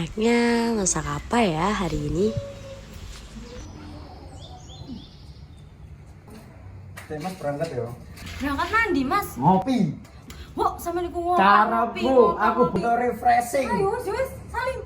Enaknya masak apa ya hari ini? Mas berangkat ya? Berangkat mandi, Mas. Ngopi. Bu, sama niku ngopi. Cara bu, aku butuh refreshing. Ayo, wis, saling.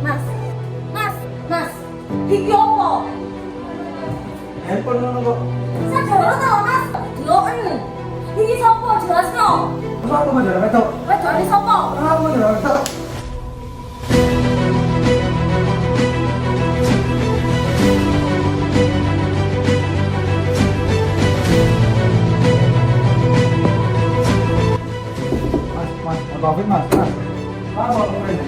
Mas. Mas, Mas. Iki opo? Handphone ngono kok. Sadar to, Mas. Deloken. Iki sapa jelasno? Masa aku mandar wedok? Wedokane sapa? Aku mandar wedok. Mas, apa Afif mas? Mas, apa kemarin?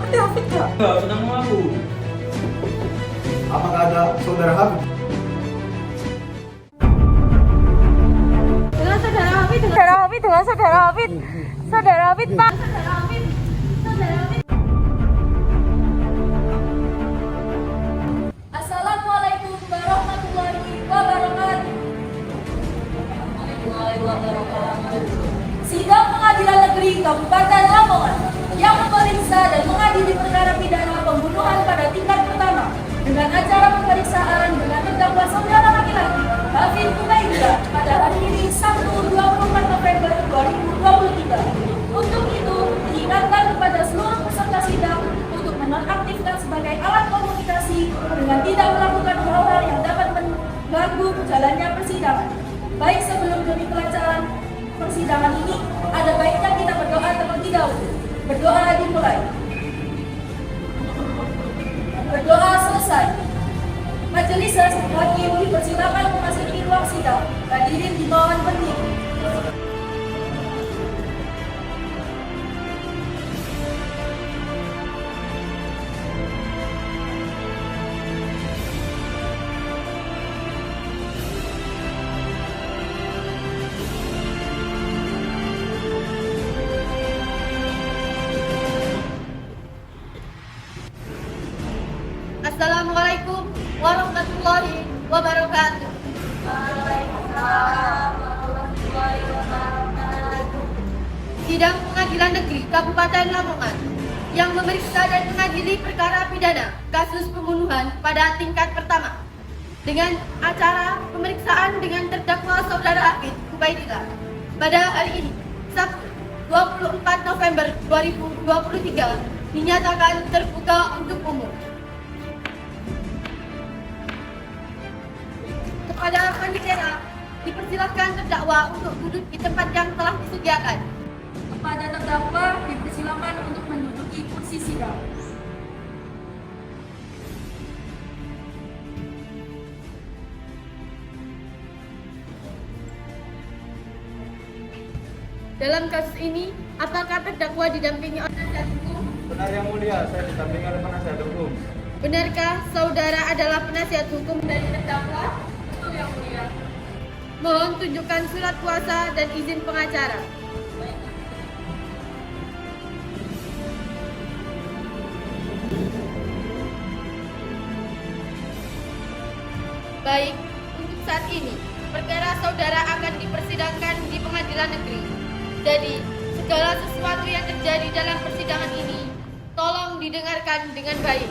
Ada Afid gak? Enggak, sedang mau aku. Apakah ada saudara Habib? Dengan saudara Afid, saudara Afid, dengan saudara Afid. Saudara Afid, Pak. Saudara Afid. Saudara Afid. Assalamualaikum warahmatullahi wabarakatuh. Sidang Pengadilan Negeri Kabupaten Lamongan yang memeriksa dan mengadili perkara pidana pembunuhan pada tingkat pertama dengan acara pemeriksaan dengan terdakwa saudara laki-laki Hafid Humaida pada hari ini Sabtu 24 November 2023. Untuk itu diingatkan kepada seluruh peserta sidang untuk menonaktifkan sebagai alat komunikasi dengan tidak melakukan hal-hal yang dapat mengganggu jalannya persidangan. Baik sebelum demi kelancaran persidangan ini, ada baiknya kita berdoa terlebih dahulu. Berdoa dimulai. Berdoa selesai. Majelis hakim dipersilakan memasuki ruang sidang. Hadirin dimohon berdiri. Assalamualaikum warahmatullahi wabarakatuh. Sidang Pengadilan Negeri Kabupaten Lamongan yang memeriksa dan mengadili perkara pidana kasus pembunuhan pada tingkat pertama dengan acara pemeriksaan dengan terdakwa saudara Hafid Humaida pada hari ini Sabtu 24 November 2023 dinyatakan terbuka untuk umum. Kepada panitia dipersilakan terdakwa untuk duduk di tempat yang telah disediakan. Kepada terdakwa dipersilakan untuk menduduki kursi sidang. Dalam kasus ini, apakah terdakwa didampingi oleh penasihat hukum? Benar yang mulia, saya didampingi oleh penasihat hukum. Benarkah saudara adalah penasihat hukum dari terdakwa? Betul yang mulia. Mohon tunjukkan surat kuasa dan izin pengacara. Baik, untuk saat ini, perkara saudara akan dipersidangkan di pengadilan negeri. Jadi, segala sesuatu yang terjadi dalam persidangan ini, tolong didengarkan dengan baik.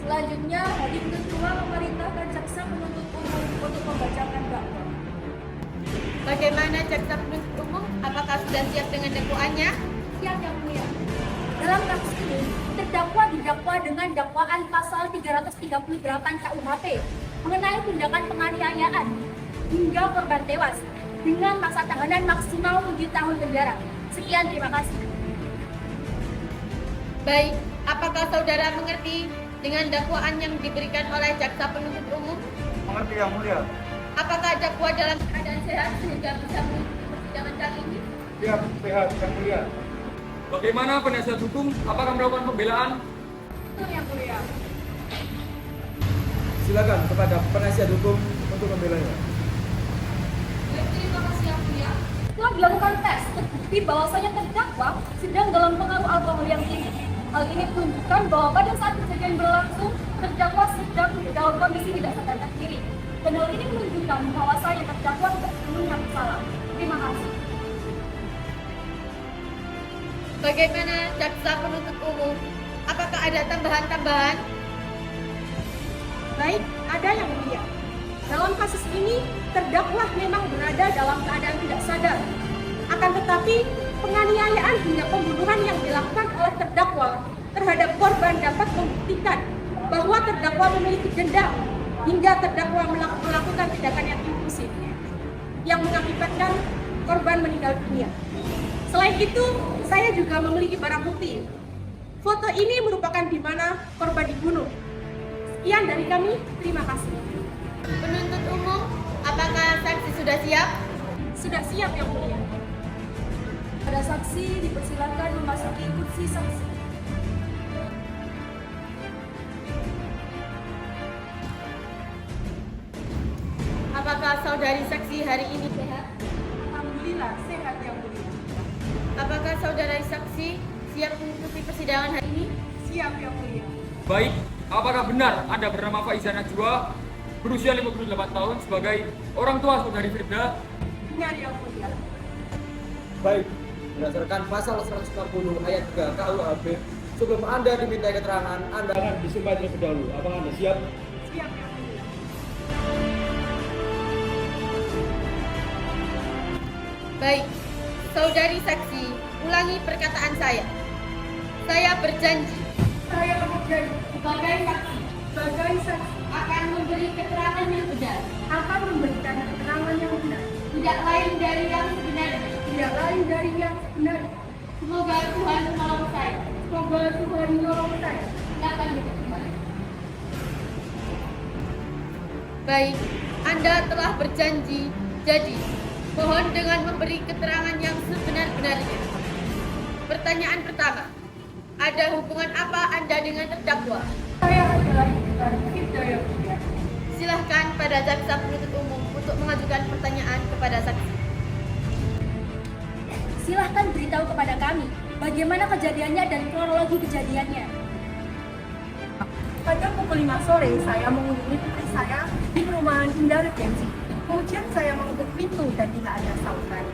Selanjutnya, hakim ketua memerintahkan jaksa penuntut umum untuk membacakan dakwa. Bagaimana jaksa penuntut umum? Apakah sudah siap dengan dakwaannya? Siap yang mulia. Dalam kasus ini, terdakwa didakwa dengan dakwaan pasal 338 KUHP mengenai tindakan penganiayaan. hingga korban tewas dengan masa tahanan maksimal 7 tahun penjara. Sekian, terima kasih. Baik, apakah saudara mengerti dengan dakwaan yang diberikan oleh jaksa penuntut umum? Mengerti Yang Mulia? Apakah dakwa dalam keadaan sehat sehingga bisa mengikuti persidangan kali ini? Siap, sehat Yang Mulia. Bagaimana penasihat hukum? Apakah melakukan pembelaan? Betul, Yang Mulia. Silakan kepada penasihat hukum untuk membelanya. Terima kasih, Yang Mulia. Setelah dilakukan tes, terbukti bahwasanya terdakwa sedang dalam pengaruh alkohol yang tinggi. Hal ini menunjukkan bahwa pada saat kejadian berlangsung, terdakwa sedang dalam kondisi tidak sadarkan diri. Dan hal ini menunjukkan bahwasanya terdakwa tidak sepenuhnya bersalah. Terima kasih. Bagaimana jaksa penuntut umum? Apakah ada tambahan-tambahan? Baik, ada yang mulia. Dalam kasus ini, terdakwa memang berada dalam keadaan tidak sadar. Akan tetapi, penganiayaan hingga pembunuhan yang dilakukan oleh terdakwa terhadap korban dapat membuktikan bahwa terdakwa memiliki dendam hingga terdakwa melakukan tindakan yang impulsif yang mengakibatkan korban meninggal dunia. Selain itu, saya juga memiliki barang bukti. Foto ini merupakan di mana korban dibunuh. Sekian dari kami, terima kasih. Penuntut umum, apakah saksi sudah siap? Sudah siap yang mulia. Pada saksi dipersilakan memasuki kursi saksi. Apakah saudari saksi hari ini sehat? Alhamdulillah, sehat yang mulia. Apakah saudari saksi siap mengikuti persidangan hari ini? Siap yang mulia. Baik, apakah benar Anda bernama Faiza Najwa, berusia 58 tahun sebagai orang tua saudari Firda? Benar yang mulia. Baik, berdasarkan pasal 140 ayat 3 KUHP, sebelum Anda diminta keterangan, Anda akan disumpah terlebih dahulu. Apakah Anda siap? Siap yang mulia. Baik, saudari saksi, ulangi perkataan saya. Saya berjanji Saya berjanji sebagai saksi sebagai saksi akan memberi keterangan yang benar, akan memberikan keterangan yang benar, tidak lain dari yang sebenarnya. tidak lain dari yang benar. Semoga Tuhan menolong saya. Semoga Tuhan menolong saya. Silakan diterima. Baik, Anda telah berjanji, jadi mohon dengan memberi keterangan yang sebenar-benarnya. Pertanyaan pertama, ada hubungan apa Anda dengan terdakwa? Saya adalah Firda yang mulia. Silahkan pada jaksa penuntut umum untuk mengajukan pertanyaan kepada saksi. Silahkan beritahu kepada kami bagaimana kejadiannya dan kronologi kejadiannya. Pada pukul 5 sore, saya mengunjungi putri saya di perumahan Indah Regensi. Kemudian saya mengetuk pintu dan tidak ada sautan.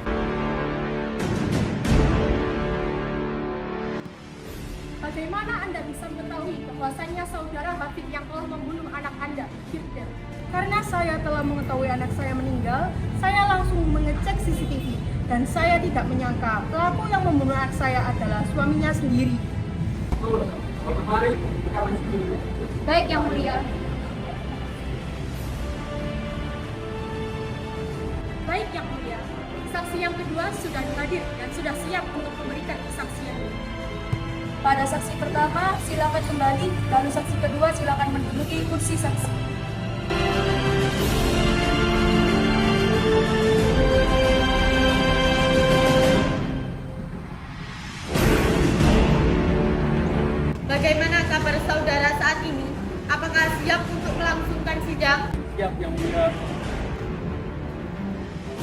Bagaimana Anda bisa mengetahui bahwasannya saudara Hafid yang telah membunuh anak Anda, Firda? Karena saya telah mengetahui anak saya meninggal, saya langsung mengecek CCTV dan saya tidak menyangka pelaku yang membunuh anak saya adalah suaminya sendiri. Baik, Yang Mulia. Baik yang mulia, saksi yang kedua sudah hadir dan sudah siap untuk memberikan kesaksian. Pada saksi pertama, silakan kembali, lalu saksi kedua silakan menduduki kursi saksi. Bagaimana kabar saudara saat ini? Apakah siap untuk melangsungkan sidang? Siap Yang Mulia.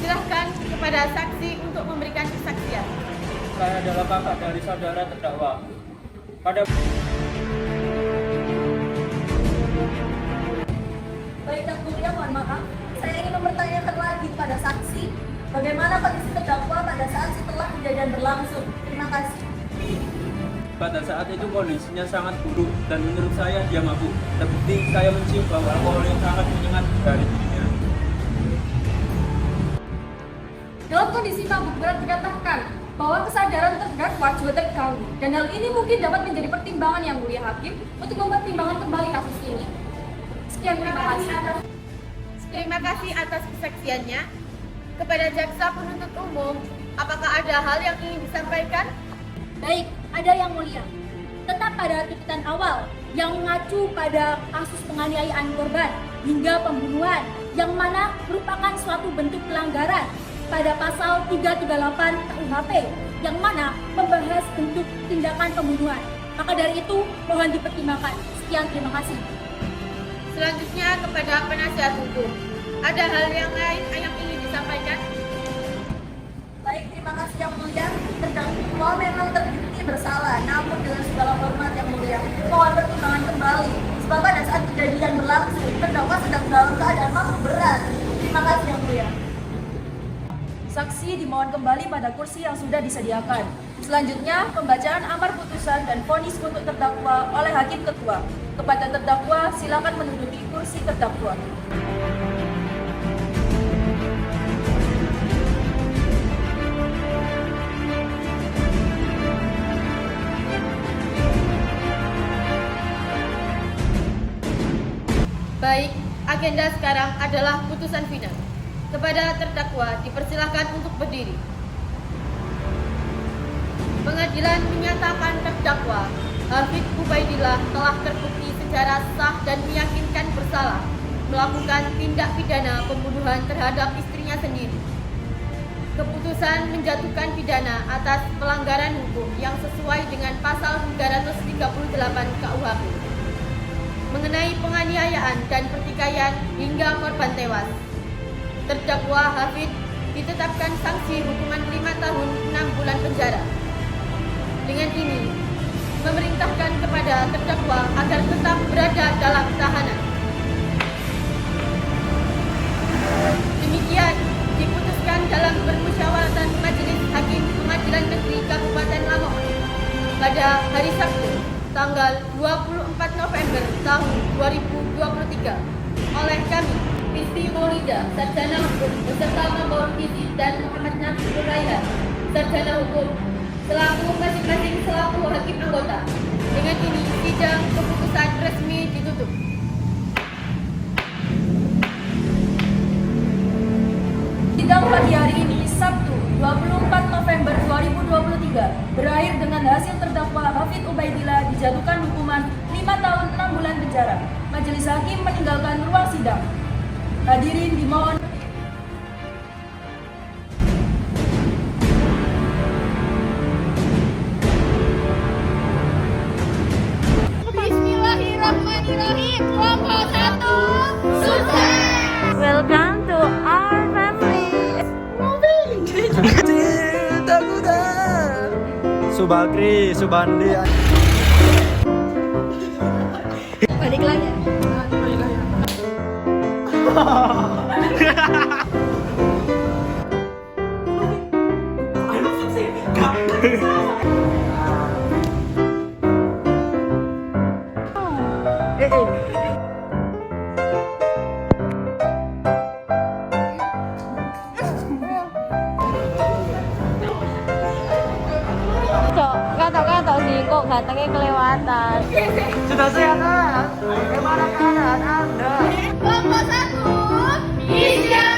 Silahkan kepada saksi untuk memberikan kesaksian. Saya adalah kakak dari saudara terdakwa. Pada Baik, Yang Mulia, mohon maaf. Saya ingin mempertanyakan lagi pada saksi, bagaimana kondisi terdakwa pada saat setelah kejadian berlangsung. Terima kasih. pada saat itu kondisinya sangat buruk dan menurut saya dia mabuk. Terbukti saya mencium bau alkohol yang sangat menyengat dari dirinya. Dalam kondisi mabuk berat dikatakan bahwa kesadaran terdakwa juga terganggu, dan hal ini mungkin dapat menjadi pertimbangan Yang Mulia Hakim untuk mempertimbangkan kembali kasus ini. Sekian, terima kasih. Terima kasih atas kesaksiannya. Kepada jaksa penuntut umum, apakah ada hal yang ingin disampaikan? Baik, ada yang mulia. Tetap pada tuntutan awal yang mengacu pada kasus penganiayaan korban hingga pembunuhan yang mana merupakan suatu bentuk pelanggaran pada pasal 338 KUHP yang mana membahas bentuk tindakan pembunuhan. Maka dari itu mohon dipertimbangkan. Sekian, terima kasih. Selanjutnya kepada penasihat hukum. Ada hal yang lain yang ingin disampaikan? Baik, terima kasih yang mulia. Terdakwa memang terbukti bersalah, namun dengan segala hormat yang mulia, mohon pertimbangan kembali. Sebab pada saat kejadian berlangsung, terdakwa sedang dalam keadaan mabuk berat. Terima kasih yang mulia. Saksi dimohon kembali pada kursi yang sudah disediakan. Selanjutnya, pembacaan amar putusan dan vonis untuk terdakwa oleh hakim ketua. Kepada terdakwa, silakan menduduki kursi terdakwa. Baik, agenda sekarang adalah putusan final. Kepada terdakwa dipersilahkan untuk berdiri. Pengadilan menyatakan terdakwa Hafid Ubaidillah telah terbukti secara sah dan meyakinkan bersalah melakukan tindak pidana pembunuhan terhadap istrinya sendiri. Keputusan menjatuhkan pidana atas pelanggaran hukum yang sesuai dengan pasal 338 KUHP mengenai penganiayaan dan pertikaian hingga korban tewas. Terdakwa Hafid ditetapkan sanksi hukuman 5 tahun 6 bulan penjara. Dengan ini, memerintahkan kepada terdakwa agar tetap berada dalam tahanan. Demikian diputuskan dalam permusyawaratan Majelis Hakim Pengadilan Negeri Kabupaten Lamongan pada hari Sabtu, tanggal 24 November tahun 2023 oleh kami, Pisti Maulida, Sarjana Hukum, beserta Mambor Izin dan Muhammad Nafsul Raihan, Sarjana Hukum, selaku masing-masing selaku hakim anggota. Dengan ini, sidang keputusan resmi ditutup. Sidang pagi hari ini, Sabtu, 24 November 2023, berakhir dengan hasil terdakwa Hafid Ubaidillah dijatuhkan hukuman 5 tahun 6 bulan penjara. Majelis Hakim meninggalkan ruang sidang. Hadirin dimohon. Bismillahirrahmanirrahim. Kelompok 1 sukses. Welcome to our family. Subagri, Subandi. Balik lagi. Kata-kata sih kok katanya kelewatan. Sudah sehat? Bagaimana keadaan Anda? Kelompok 1 Isya.